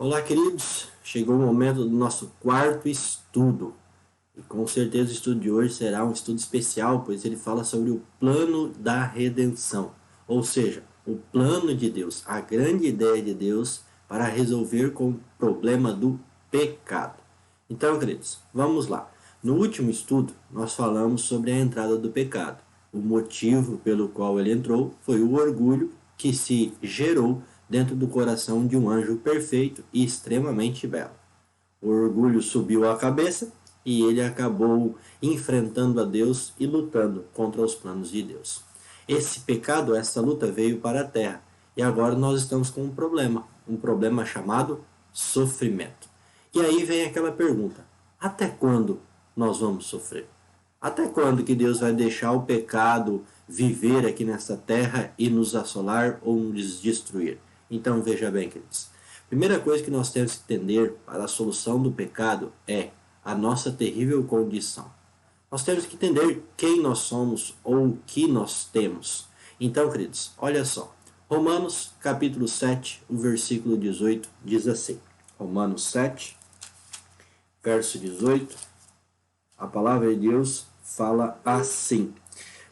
Olá, queridos. Chegou o momento do nosso quarto estudo. E com certeza o estudo de hoje será um estudo especial, pois ele fala sobre o plano da redenção. Ou seja, o plano de Deus, a grande ideia de Deus para resolver com o problema do pecado. Então, queridos, vamos lá. No último estudo, nós falamos sobre a entrada do pecado. O motivo pelo qual ele entrou foi o orgulho que se gerou dentro do coração de um anjo perfeito e extremamente belo. O orgulho subiu à cabeça e ele acabou enfrentando a Deus e lutando contra os planos de Deus. Esse pecado, essa luta veio para a terra e agora nós estamos com um problema chamado sofrimento. E aí vem aquela pergunta: até quando nós vamos sofrer? Até quando que Deus vai deixar o pecado viver aqui nessa terra e nos assolar ou nos destruir? Então veja bem, queridos. Primeira coisa que nós temos que entender para a solução do pecado é a nossa terrível condição. Nós temos que entender quem nós somos ou o que nós temos. Então, queridos, olha só. Romanos capítulo 7, o versículo 18 diz assim. Romanos 7, verso 18. A palavra de Deus fala assim: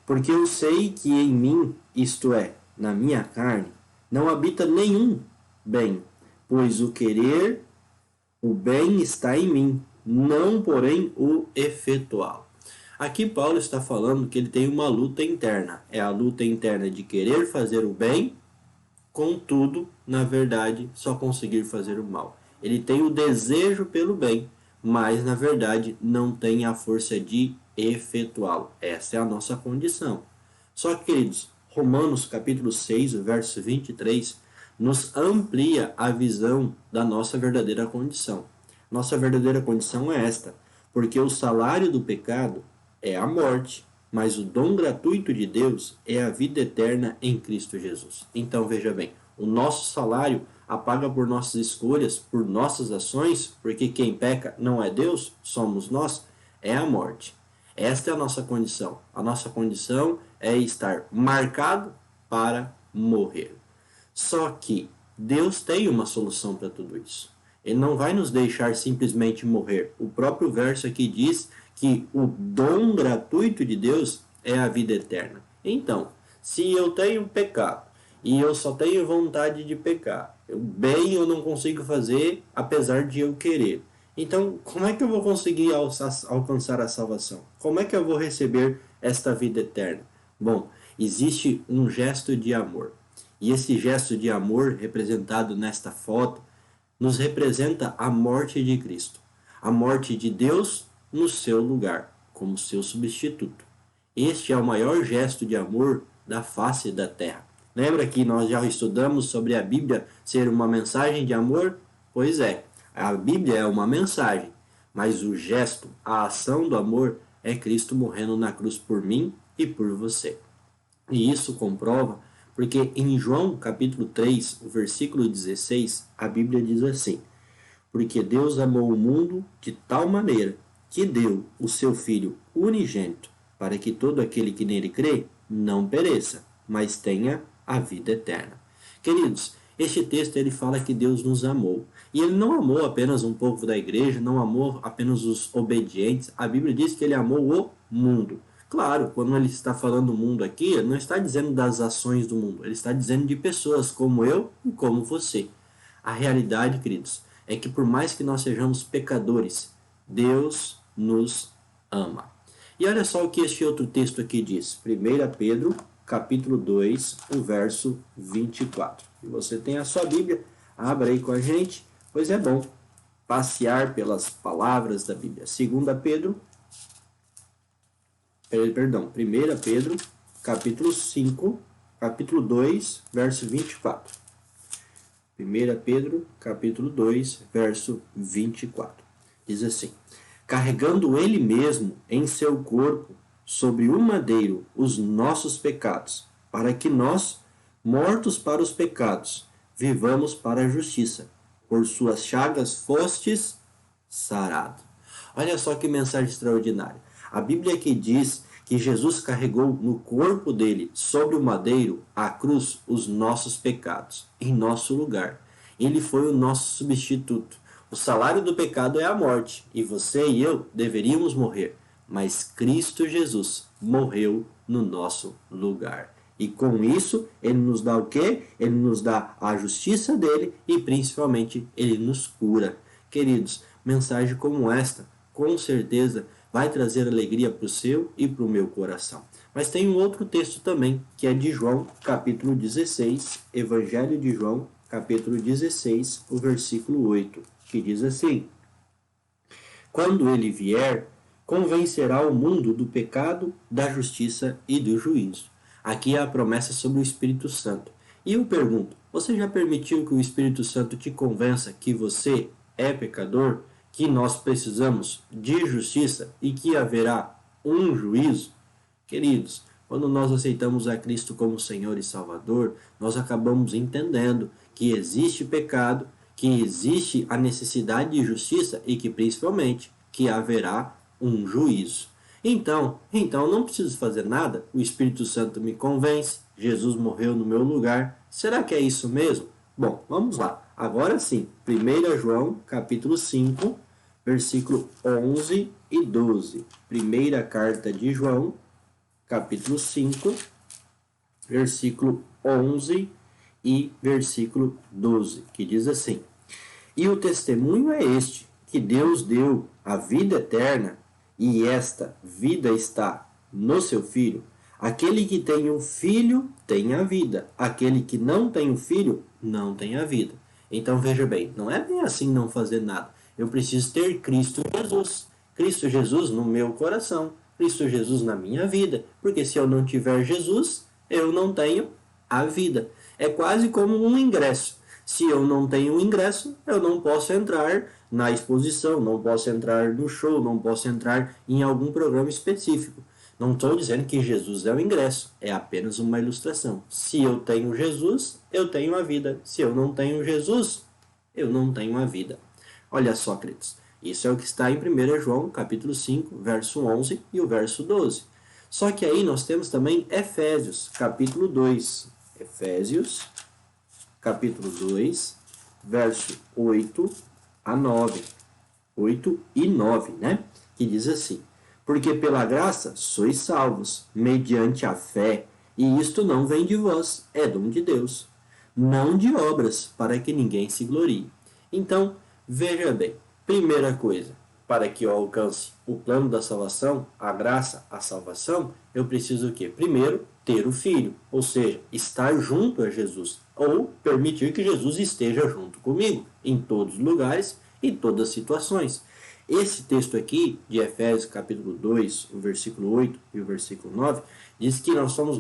porque eu sei que em mim, isto é, na minha carne, não habita nenhum bem, pois o querer, o bem está em mim, não porém o efetuá-lo. Aqui Paulo está falando que ele tem uma luta interna. É a luta interna de querer fazer o bem, contudo, na verdade, só conseguir fazer o mal. Ele tem o desejo pelo bem, mas na verdade não tem a força de efetuá-lo. Essa é a nossa condição. Só que, queridos, Romanos capítulo 6, verso 23, nos amplia a visão da nossa verdadeira condição. Nossa verdadeira condição é esta: porque o salário do pecado é a morte, mas o dom gratuito de Deus é a vida eterna em Cristo Jesus. Então veja bem, o nosso salário apaga por nossas escolhas, por nossas ações, porque quem peca não é Deus, somos nós, é a morte. Esta é a nossa condição. A nossa condição é estar marcado para morrer. Só que Deus tem uma solução para tudo isso. Ele não vai nos deixar simplesmente morrer. O próprio verso aqui diz que o dom gratuito de Deus é a vida eterna. Então, se eu tenho pecado e eu só tenho vontade de pecar, bem eu não consigo fazer apesar de eu querer. Então, como é que eu vou conseguir alcançar a salvação? Como é que eu vou receber esta vida eterna? Bom, existe um gesto de amor. E esse gesto de amor, representado nesta foto, nos representa a morte de Cristo. A morte de Deus no seu lugar, como seu substituto. Este é o maior gesto de amor da face da terra. Lembra que nós já estudamos sobre a Bíblia ser uma mensagem de amor? Pois é. A Bíblia é uma mensagem, mas o gesto, a ação do amor é Cristo morrendo na cruz por mim e por você. E isso comprova porque em João capítulo 3, o versículo 16, a Bíblia diz assim: porque Deus amou o mundo de tal maneira que deu o seu Filho unigênito, para que todo aquele que nele crê não pereça, mas tenha a vida eterna. Queridos, este texto ele fala que Deus nos amou. E ele não amou apenas um povo da igreja, não amou apenas os obedientes. A Bíblia diz que ele amou o mundo. Claro, quando ele está falando do mundo aqui, ele não está dizendo das ações do mundo. Ele está dizendo de pessoas como eu e como você. A realidade, queridos, é que por mais que nós sejamos pecadores, Deus nos ama. E olha só o que este outro texto aqui diz. 1 Pedro, capítulo 2, o verso 24. Se você tem a sua Bíblia, abra aí com a gente, pois é bom passear pelas palavras da Bíblia. 1 Pedro, capítulo 5, capítulo 2, verso 24. 1 Pedro, capítulo 2, verso 24. Diz assim: carregando ele mesmo em seu corpo sobre o madeiro os nossos pecados, para que nós, mortos para os pecados, vivamos para a justiça. Por suas chagas fostes sarado. Olha só que mensagem extraordinária. A Bíblia aqui diz que Jesus carregou no corpo dele, sobre o madeiro, a cruz, os nossos pecados, em nosso lugar. Ele foi o nosso substituto. O salário do pecado é a morte, e você e eu deveríamos morrer, mas Cristo Jesus morreu no nosso lugar. E com isso, ele nos dá o quê? Ele nos dá a justiça dele e principalmente ele nos cura. Queridos, mensagem como esta, com certeza, vai trazer alegria para o seu e para o meu coração. Mas tem um outro texto também, que é de João, capítulo 16, Evangelho de João, capítulo 16, o versículo 8, que diz assim: Quando ele vier, convencerá o mundo do pecado, da justiça e do juízo. Aqui é a promessa sobre o Espírito Santo. E eu pergunto, você já permitiu que o Espírito Santo te convença que você é pecador, que nós precisamos de justiça e que haverá um juízo? Queridos, quando nós aceitamos a Cristo como Senhor e Salvador, nós acabamos entendendo que existe pecado, que existe a necessidade de justiça e que principalmente que haverá um juízo. Então não preciso fazer nada, o Espírito Santo me convence, Jesus morreu no meu lugar. Será que é isso mesmo? Bom, vamos lá. Agora sim, 1 João, capítulo 5, versículo 11 e 12. Primeira carta de João, capítulo 5, versículo 11 e versículo 12, que diz assim: E o testemunho é este, que Deus deu a vida eterna, e esta vida está no seu Filho. Aquele que tem um filho tem a vida. Aquele que não tem um filho não tem a vida. Então veja bem, não é bem assim não fazer nada. Eu preciso ter Cristo Jesus. Cristo Jesus no meu coração. Cristo Jesus na minha vida. Porque se eu não tiver Jesus, eu não tenho a vida. É quase como um ingresso. Se eu não tenho ingresso, eu não posso entrar na exposição, não posso entrar no show, não posso entrar em algum programa específico. Não estou dizendo que Jesus é o ingresso, é apenas uma ilustração. Se eu tenho Jesus, eu tenho a vida. Se eu não tenho Jesus, eu não tenho a vida. Olha só, queridos, isso é o que está em 1 João, capítulo 5, verso 11 e o verso 12. Só que aí nós temos também Efésios, capítulo 2. Efésios, capítulo 2, verso 8 a 9. 8 e 9, né? Que diz assim: Porque pela graça sois salvos, mediante a fé, e isto não vem de vós, é dom de Deus, não de obras, para que ninguém se glorie. Então, veja bem, primeira coisa, para que eu alcance o plano da salvação, a graça, a salvação, eu preciso o quê? Primeiro, ter o Filho, ou seja, estar junto a Jesus, ou permitir que Jesus esteja junto comigo, em todos os lugares e todas as situações. Esse texto aqui, de Efésios capítulo 2, o versículo 8 e o versículo 9, diz que nós somos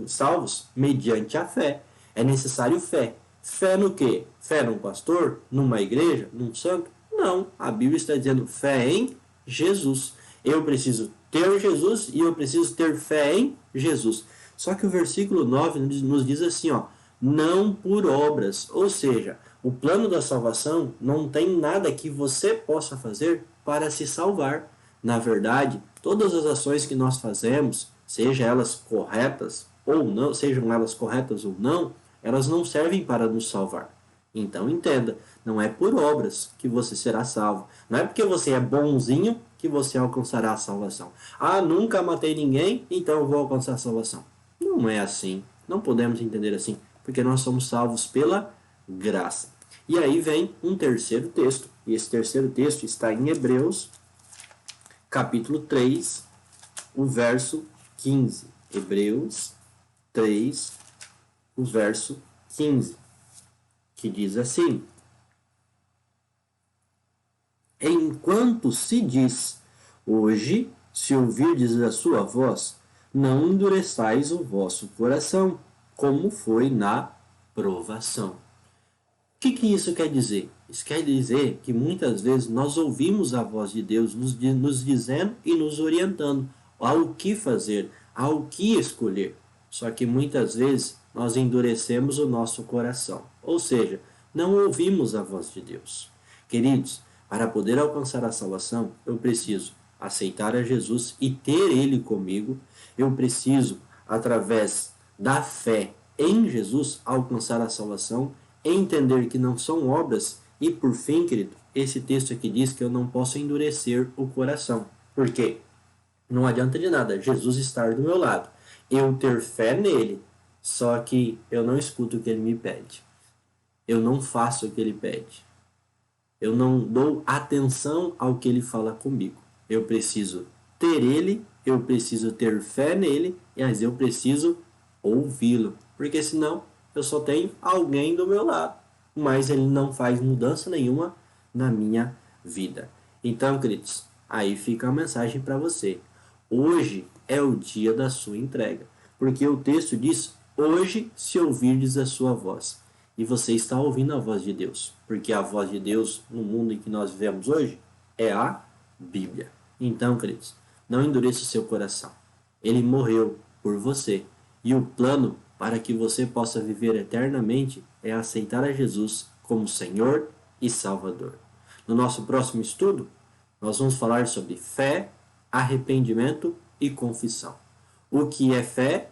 salvos mediante a fé. É necessário fé. Fé no quê? Fé num pastor? Numa igreja? Num santo? Não, a Bíblia está dizendo fé em Jesus. Eu preciso ter Jesus e eu preciso ter fé em Jesus. Só que o versículo 9 nos diz assim, ó, não por obras, ou seja, o plano da salvação não tem nada que você possa fazer para se salvar. Na verdade, todas as ações que nós fazemos, sejam elas corretas ou não, elas não servem para nos salvar. Então entenda, não é por obras que você será salvo. Não é porque você é bonzinho que você alcançará a salvação. Ah, nunca matei ninguém, então eu vou alcançar a salvação. Não é assim. Não podemos entender assim, porque nós somos salvos pela graça. E aí vem um terceiro texto. E esse terceiro texto está em Hebreus, capítulo 3, o verso 15. Hebreus 3, o verso 15. Que diz assim: Enquanto se diz, hoje, se ouvirdes a sua voz, não endureçais o vosso coração, como foi na provação. O que isso quer dizer? Isso quer dizer que muitas vezes nós ouvimos a voz de Deus nos dizendo e nos orientando ao que fazer, ao que escolher. Só que muitas vezes nós endurecemos o nosso coração, ou seja, não ouvimos a voz de Deus. Queridos, para poder alcançar a salvação, eu preciso aceitar a Jesus e ter Ele comigo. Eu preciso, através da fé em Jesus, alcançar a salvação entender que não são obras. E por fim, querido, esse texto aqui diz que eu não posso endurecer o coração. Por quê? Não adianta de nada Jesus estar do meu lado, eu ter fé nele, só que eu não escuto o que ele me pede. Eu não faço o que ele pede. Eu não dou atenção ao que ele fala comigo. Eu preciso ter ele, eu preciso ter fé nele, mas eu preciso ouvi-lo. Porque senão eu só tenho alguém do meu lado, mas ele não faz mudança nenhuma na minha vida. Então, queridos, aí fica a mensagem para você. Hoje é o dia da sua entrega. Porque o texto diz: hoje, se ouvirdes a sua voz. E você está ouvindo a voz de Deus. Porque a voz de Deus no mundo em que nós vivemos hoje é a Bíblia. Então, queridos, não endureça o seu coração. Ele morreu por você. E o plano para que você possa viver eternamente é aceitar a Jesus como Senhor e Salvador. No nosso próximo estudo, nós vamos falar sobre fé, arrependimento e confissão. O que é fé,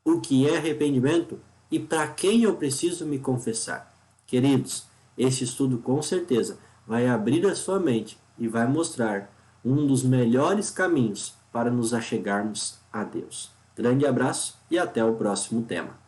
o que é arrependimento e para quem eu preciso me confessar. Queridos, este estudo com certeza vai abrir a sua mente e vai mostrar um dos melhores caminhos para nos achegarmos a Deus. Grande abraço e até o próximo tema.